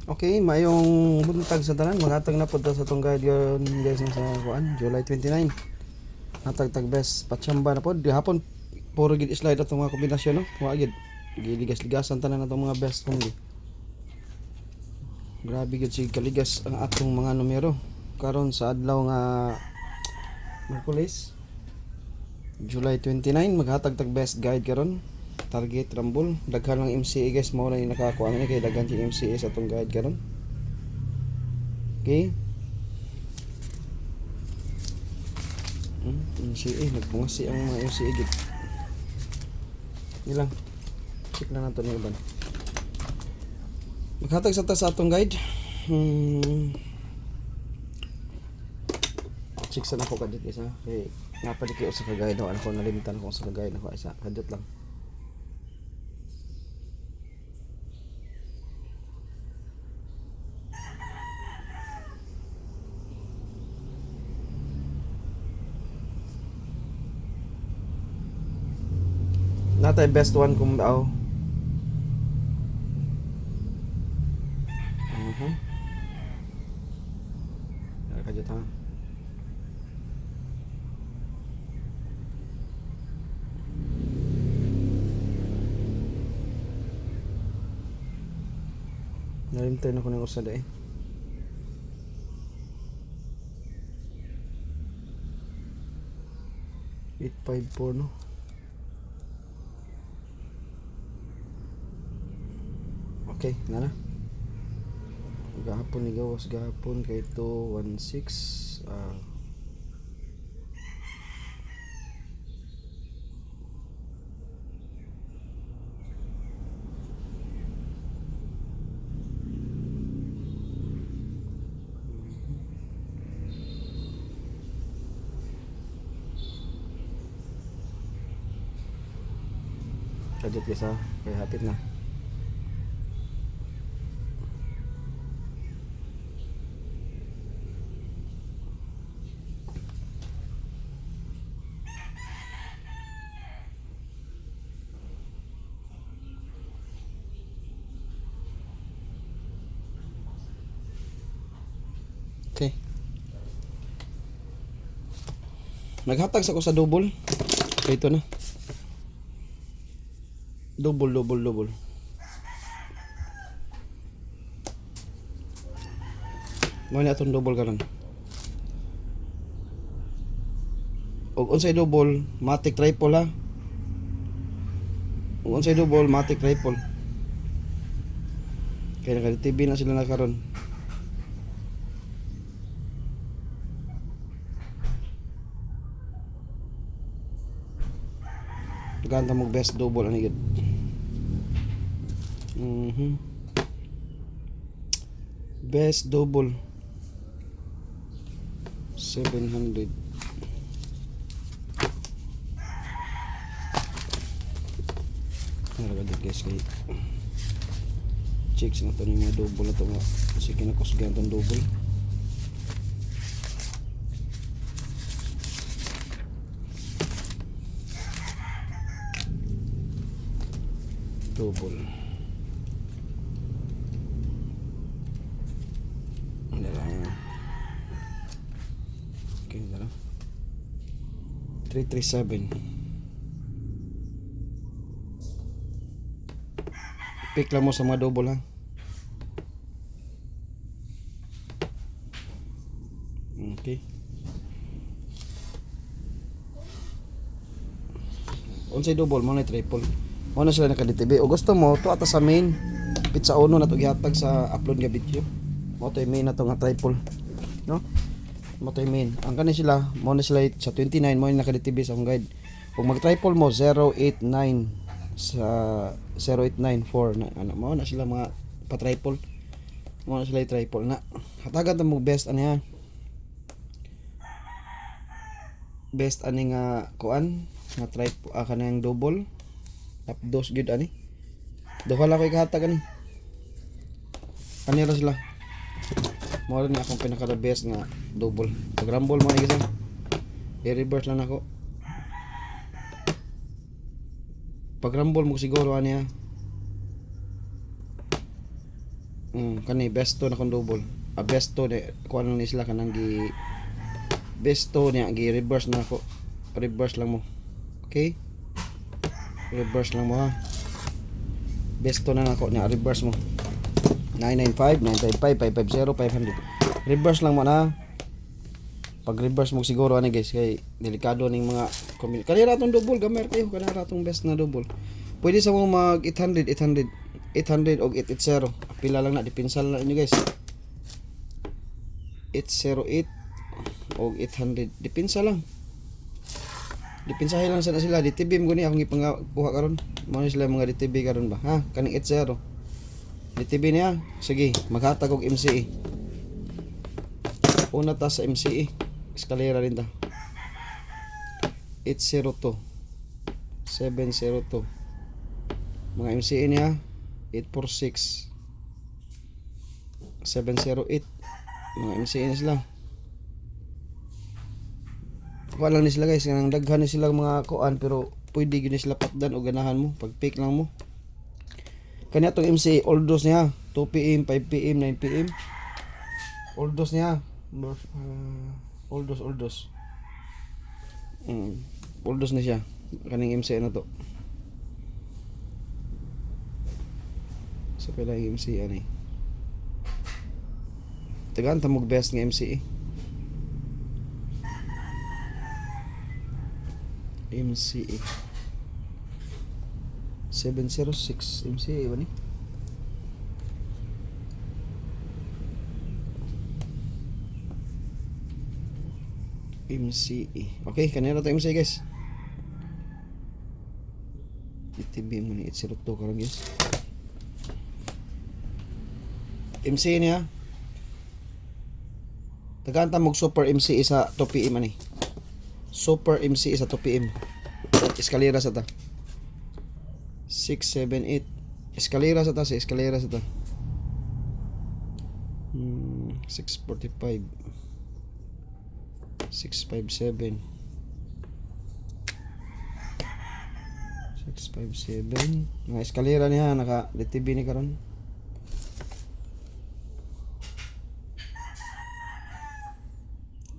Okay, mayong buntag sa tanan, maghatag na pud ta sa tong guide yun guys no, sa kuan, July 29. Hatag tag best patsamba na pod gihapon puro gid slide atong mga kombinasyon no. Wa gid giligas-ligasan tanan atong mga best kung di. Grabe gid sig kaligas ang atong mga numero karon sa adlaw nga Merkulis, July 29 maghatag tag best guide karon. Target Rumble, daghan lang MCA guys, mao na yung nakakuha ni kay daghan si MCA sa atong guide karon. Okay. MCA nagbungasi ang mga MCA gid. Ilang check na nato ni uban. Maghatag sa ta sa atong guide. Check sa nako kadit isa kay nga pa dikyo sa ka-guide ako nalimitan ko sa ka-guide ako isa kadit lang. Natay best one kung aw. Kadit ha. Nalimtay na ko ng usada eh. Eight five four no. Okay, nana. Gahapon ni gawas gahapon kay 216 kadit isa kay hapit na. Okay. Naghatag sa ko sa double. Okay, ito na. Double. Mo na atong double karon. Og unsay double, matic triple ha. Og unsay double, matic triple. Kaya naka TV na sila na karon. Ganda mo best double ani gid. Best double 700. Naraga din guys kay check sa ito yung mga double na ito nga kasi kinakusgan itong double. Double ano lang okay na lang 337 pick lang mo sa mga double ha. Okay unsay double mo na triple mo na sila naka-DTV o gusto mo to ata sa main pizza uno na to gihatag sa upload nga video mo to main na to nga triple no mo to main ang kani sila mo na sila sa 29 mo na naka-DTV sa akong guide kung mag triple mo 089 sa 0894 na ano mo na sila mga pa triple mo na sila triple na hatagan ta mo best ano yan best ani nga kuan nga triple kanang double tapos gud ani duha lang koy kahatag ani kanira sila mo rin akong pinaka the best nga double pag rumble mo igisa i-reverse lang ako pag rumble mo siguro ani ha Kani besto na kung double. Besto ni kuan lang ni sila kanang gi besto niya gi reverse na ako. Reverse lang mo. Okay? Reverse lang mo ha. Besto na nako niya reverse mo. 995, 955, 550, 500. Reverse lang mo na. Pag reverse mo siguro ani guys kay delikado ning mga kanira tong double gamer kayo kanira tong best na double. Pwede sa mo mag 800 og 880. Pila lang na depinsal na inyo guys. 808 og 800 dipinsa lang. Dipinsahe lang sana sila DTB mo gani akong ipangakuha karon. Mao ni sila mga DTB karon ba ha kaning 80. DTB niya sige maghatag og MCE. Una ta sa MCE eskalera rin ta 802 702 mga MCE niya 846 708 mga MCE na sila kuha lang ni sila guys nang daghan ni sila mga kuan pero pwede gyud ni sila patdan o ganahan mo pag pick lang mo kanya tong MCE all dose niya 2 PM 5 PM 9 PM all dose niya all dose all dose na siya kaning MCE na to sa pila yung MCE ani tagaan ta mog best nga MCE MCE 706 MCE ba ni MCE. Okay, kanina to MCE guys. ITB mo ni 802 karon guys. MCE niya. Tagaan ta mog super MCE sa 2 PM ani. Super MCE sa 2 PM. Eskalera sa ta. 6 7 8 eskalera sa ta, sa eskalera sa ta. 645 657 mga eskalera niya naka DTB ni karon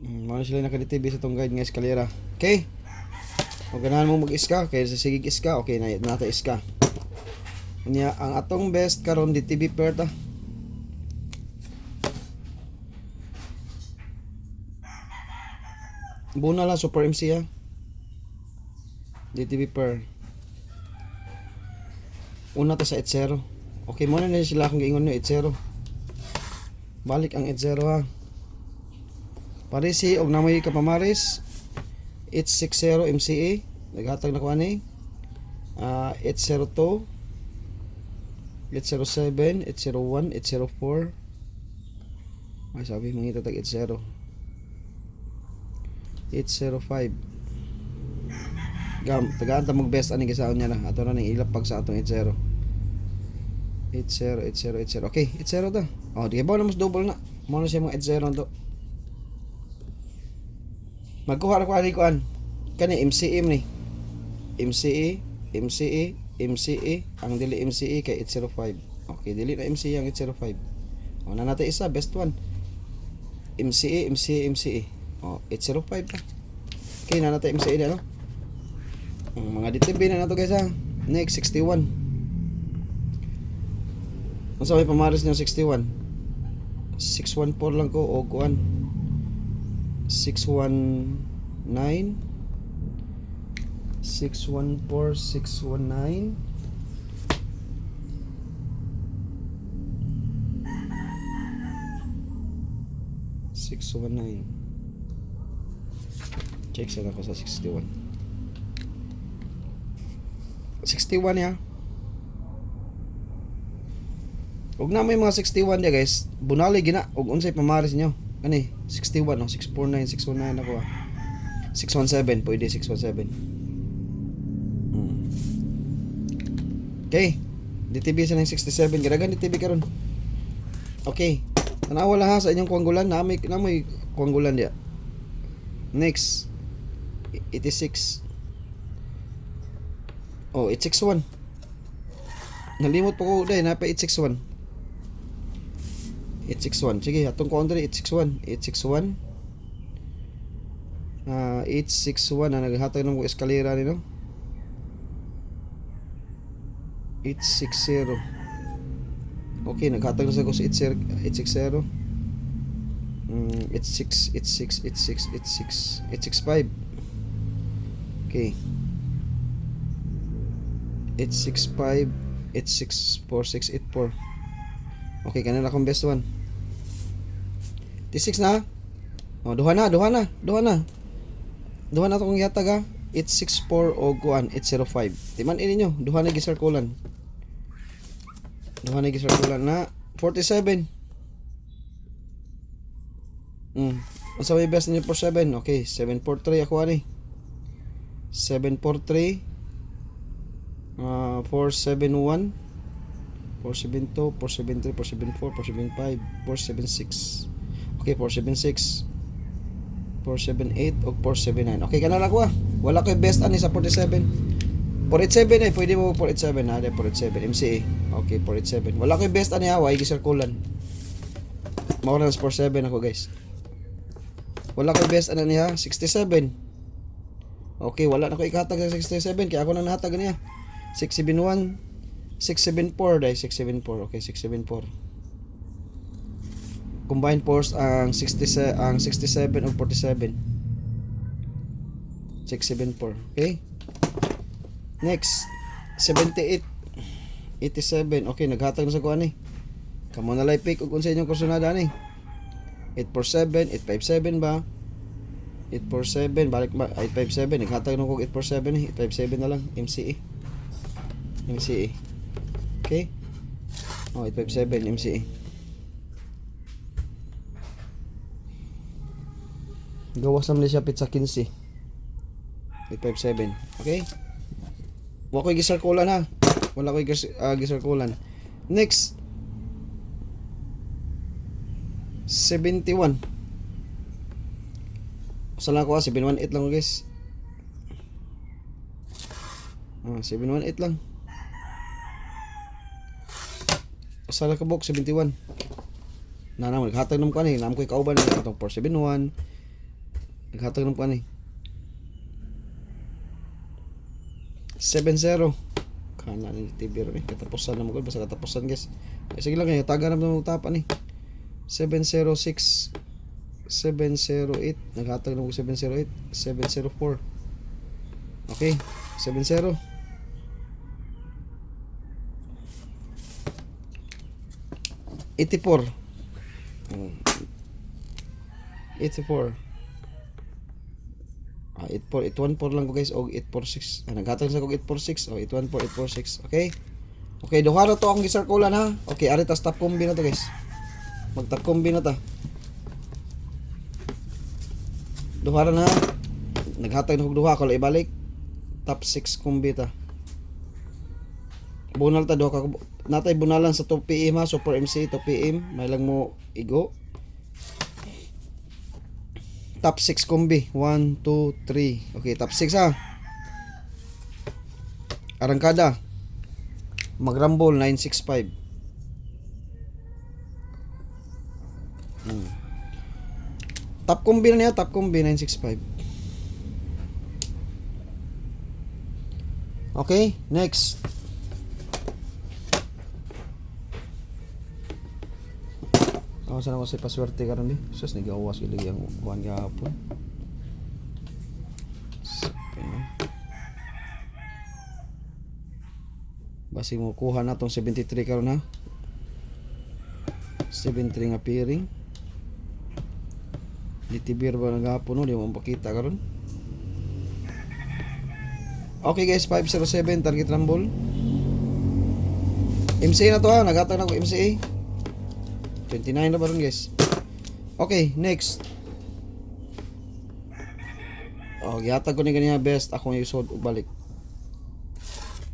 mga sila naka DTB sa tong guide nga eskalera okay o ganahan mo mag iska kaya sa sigig iska okay na nata iska niya ang atong best karon DTB per ta Buna lang super MC ha. DTB per. Una ta sa 80. Okay mo na sila akong giingon no 80. Balik ang 80 ha. Parisi og namoy kapamaris 860 MCA. Naghatag na ko ani. 802 807 801 804. Ay sabi mangita tag 80. 805 gam tagaan ta mag best ani gisaon niya na ato na ning ilapag sa atong 80 okay 80 ta oh di ba na mas double na mo na siya mga 80 to magkuha ra ko ani kuan kani MCE ni MCE ang dili MCE kay 805 okay dili na MCE ang 805 oh na natin isa best one MCE oh 805 pa okay na natin MCE na no mga DTB na nato guys ha next 61 unsa may pamaris niya 61 614 lang ko o kuan 619 619 check sa ako sa 61 ya ug na may mga 61 dia guys bunali gina ug unsay pamaris nyo ani 61 no 649 619 ako 617 pwede 617 okay DTB sa ng 67 garagan DTB karon okay tanawa lang ha sa inyong kuanggulan na may kuanggulan dia next 86 oh 861 nalimot pa ko dahil napa 861 861. Sige, atong kuan diri 861. 861. 861 na naghatag ng eskalera ni no. 860. Okay, naghatag na sa ko sa 860. 86 86 86 86 865. Okay. 865 864684. Okay, kanina akong best one. T6 na. Oh, duha na itong yatag ha. 864 o kuan 805. Timan ini nyo, duha na gisirkulan. Duha na gisirkulan na 47. Asa may best niyo for 7? Okay, 743 ako ani. 743 471 472 473 474 475 476. Okay, 476 478 o 479. Okay, kana lang ko ah. Wala ko'y best ani sa 47. 487 eh, pwede mo 487 ha, 487 MCA. Okay, 487. Wala ko'y best ani ha, way gisirkulan. Mao na 47 ako guys. Wala ko'y best ano niya, 67. Okay, wala na ko ikatag sa 67 kaya ako na nahatag niya. 671 674 dai 674. Okay, 674. Combined force ang 67 o 47. 674. Okay? Next, 78 87. Okay, naghatag na sa kuan ni. Kamo na lay pick ug unsa inyong kursunada ni. 847, 857 ba? 847 balik ba 857 naghatag nung kog 847 eh 857 na lang MCE. Okay? Oh, 857 MCE. Gawas naman siya pizza 15. 857. Okay? Wa ko'y gisirkulan ha. Wala ko'y gisirkulan. Next 71. Sala ko 718 lang guys. 718 lang. Sala ka bok 71. Na naghatag nung kanay, nam ko'y kauban ni atong 471. Naghatag nung kanay. 70. Kana ni TV ron katapusan na mo basta katapusan guys. Sige lang kay taga na mo tapan ni. 706 708 naghatag ng 708 704. Okay, 70 84 84 814 lang ko guys og 846 naghatag sa kog 846 o 814 846. Okay, okay duha na to akong gisirkulan ha. Okay, ari ta stop combi na to guys. Mag-top combi na ta. Duha na. Naghatag na kog duha ko ibalik. Top 6 combi ta. Bunal ta duha ka natay bunalan sa 2 PM ha, Super MC 2 PM, may lang mo igo. Top 6 combi 1 2 3. Okay, top 6 ha. Arangkada. Magrambol 965. Top combi na niya, top combi 965. Okay, next. Sana ko sa paswerte karon di. Sus nagawas gid ang kuan gahapon. Basi mo kuha na tong 73 karon ha. 73 nga piring. Ditibir ba nagahapon no, di mo makita karon. Okay guys, 507 target rumble. MCA na to ha, nagatag na ko MCA. 29 na ba ron guys. Okay, next. Oh, gihatag ko ni kaniya best akong isod balik.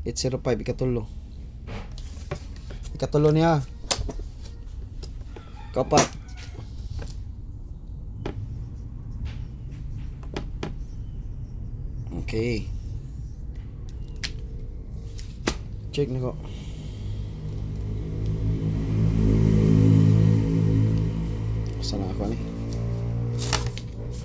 805 ikatulo. Ikatulo niya. Kapat. Okay. Check na ko. asa na ako ni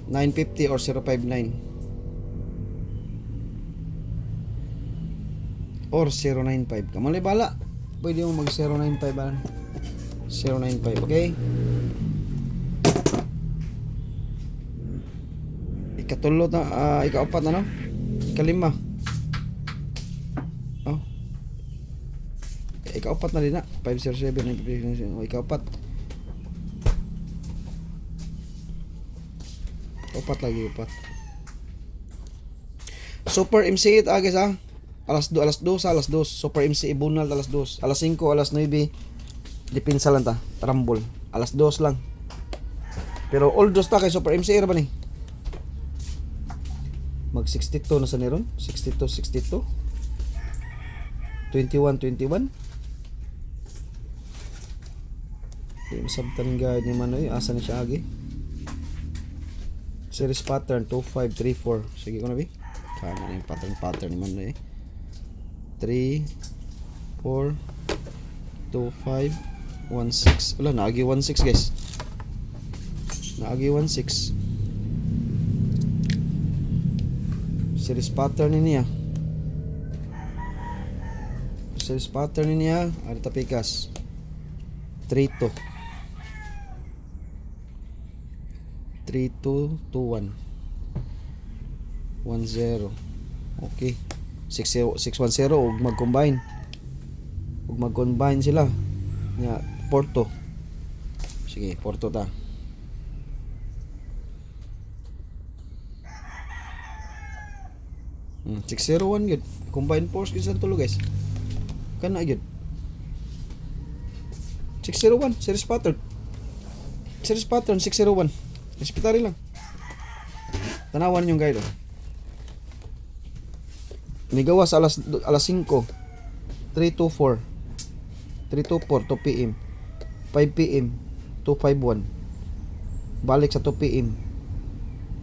950 or 059 or 095 ka malay bala, pwede mo mag 095 ba? 095, okay? Ikatulo na, ikaapat na no? Ikalima. Oh. Ikaapat na din na. 507, o ikaapat. Upat lagi, upat. Super MC ito guys ha. Alas 2, alas 2. Super MC Bunal alas 2. Alas 5, alas 9. Dipinsa lang ta. Rambol. Alas 2 lang. Pero all dos ta kay Super MC ra ba ni? Mag 62 na sa niron. 62. 21. Yung sabtan guide ni Manoy. Asa na siya agi? Series pattern 2534. Sige ko na bi. Kama na yung pattern ni Manoy. 3 4 2 5 1 6. Wala, naagi 1 6 guys. Naagi 1 6. Series pattern niya. Series pattern niya. Ada tapikas 3 2 2 1 1 0. Okay, 610 ug mag-combine. Ug mag-combine sila. Nya Porto. Sige, Porto ta. Hmm, 601 gud. Combine force gud sa tulo guys. Kana gud. 601 series pattern. Series pattern 601. Respetari lang. Tanawan yung guide. Nigawas alas 5. 324 2 PM 5 PM 251 balik sa 2 PM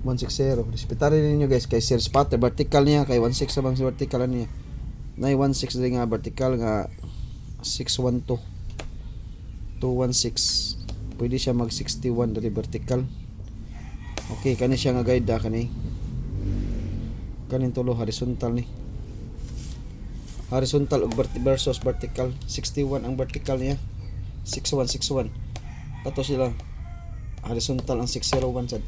160. Respetari ninyo guys kay series pattern vertical niya kay 16 sa bang vertical niya. Nay 16 din nga vertical nga 612 216. Pwede siya mag 61 dali vertical. Okay, kani siya nga guide da kani. Kanin tulo horizontal ni. Horizontal ug versus vertical. 61 ang vertical niya. 6161. Kato sila. Horizontal ang 601 sad.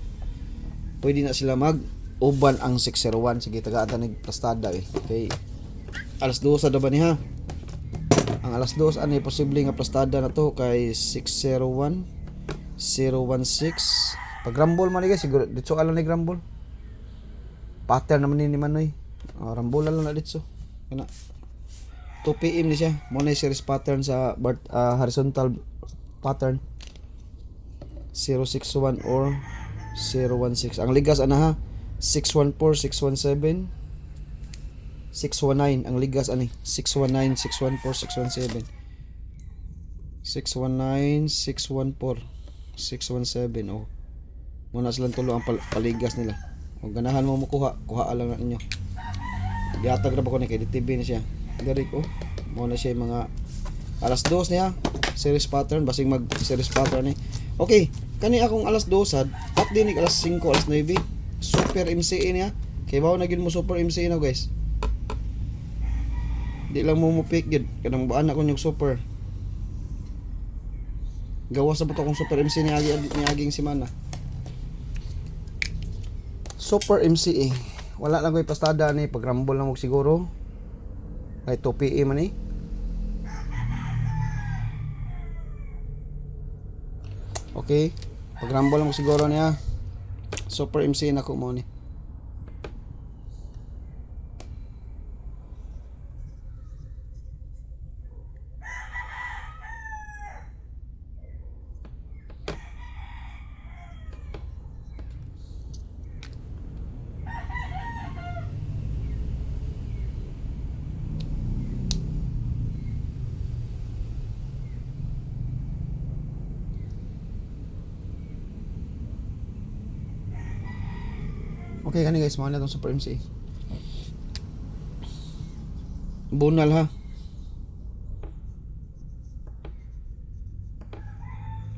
Pwede na sila mag uban ang 601. Sige, tagaan nig plastada eh. Okay. Alas 2 sa ba niya? Ang alas 2 ani posible nga plastada na to kay 601 016. Pag rumble man guys, siguro dito ka lang ni rumble. Pattern naman ni Manoy. Rumble lang na dito. Kana 2 PM ni siya. Mo na series pattern sa horizontal pattern 061 or 016. Ang ligas ana ha 614, 617, 619. Ang ligas ani 619, 614, 617. 619, 614, 617. Oh. Muna silang tulo ang paligas nila. Kung ganahan mo kuha lang na ninyo. Diatag na ba ko ni kay DTV na siya. Dari ko. Muna siya mga alas 2 niya. Series pattern. Basing mag series pattern ni. Okay. Kani akong alas 2 sad. At dinig alas 5, alas 9. Super MCE niya. Kay bawo na gyud mo super MCE na guys. Di lang mo pick gyud. Kanang baan ako yung super. Gawa sa buto kong super MC ni aging semana. Super MCE. Wala lang ko ipastada ni pag rumble lang mo siguro. Kay 2 PM man ni. Okay. Pag rumble lang mo siguro niya. Super MC na ko mo ni. Okay kani guys, mga na itong Super MC. Bunal ha.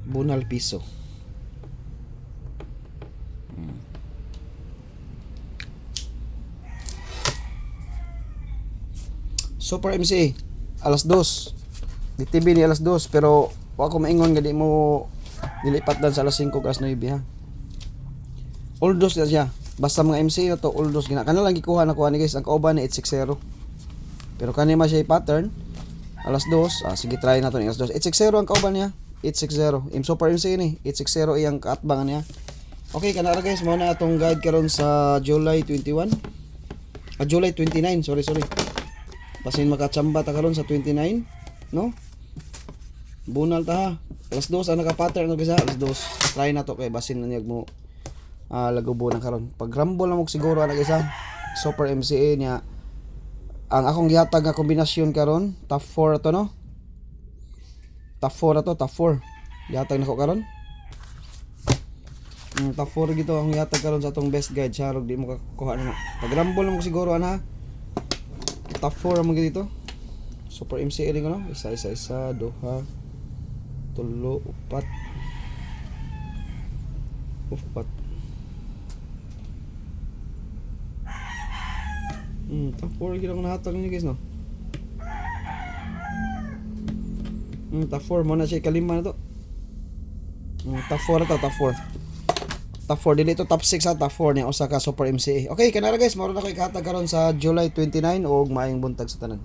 Bunal piso. Super MCA alas 2. DTB ni alas 2 pero wa ko maingon nga di mo dilipat dan sa alas 5 alas 9 ha. All dos na siya. Basta mga MCA na to all dos gina. Kana lang gikuha na kuha ni guys ang kauban ni 860. Pero kani ma siya pattern alas 2. Sige try na to ni alas 2. 860 ang kauban niya. 860. Im Super MCA ni 860 iyang kaatbangan niya. Okay, kana ra guys, mao na atong guide karon sa July 21. July 29, sorry. Basin makachamba ta karon sa 29, no? Bunal ta ha. Alas 2 ang naka-pattern no guys ha, alas 2. Try na to kay basin na niyag mo lagubo na karon. Pag rumble na mo siguro ana guys ha. Super MCA niya. Ang akong gihatag nga kombinasyon karon, top 4 ato no. Top 4 ato, top 4. Gihatag nako karon. Top 4 gito ang yatag karon sa atong best guide charog di mo kakuha na. Pag rumble mo siguro ana. Top 4 mo dito. Super MCA rin ko no. Isa, duha, tulo, upat. Top 4 gito ko nahatag niyo guys no. Top 4 mo na siya kalima na to. Top 4 na to, top 4. Top 4 dili ito top 6 ha, top 4 niya usa ka Super MCA. Okay, kanara guys, mao na ko ikahatag karon sa July 29 og maayong buntag sa tanan.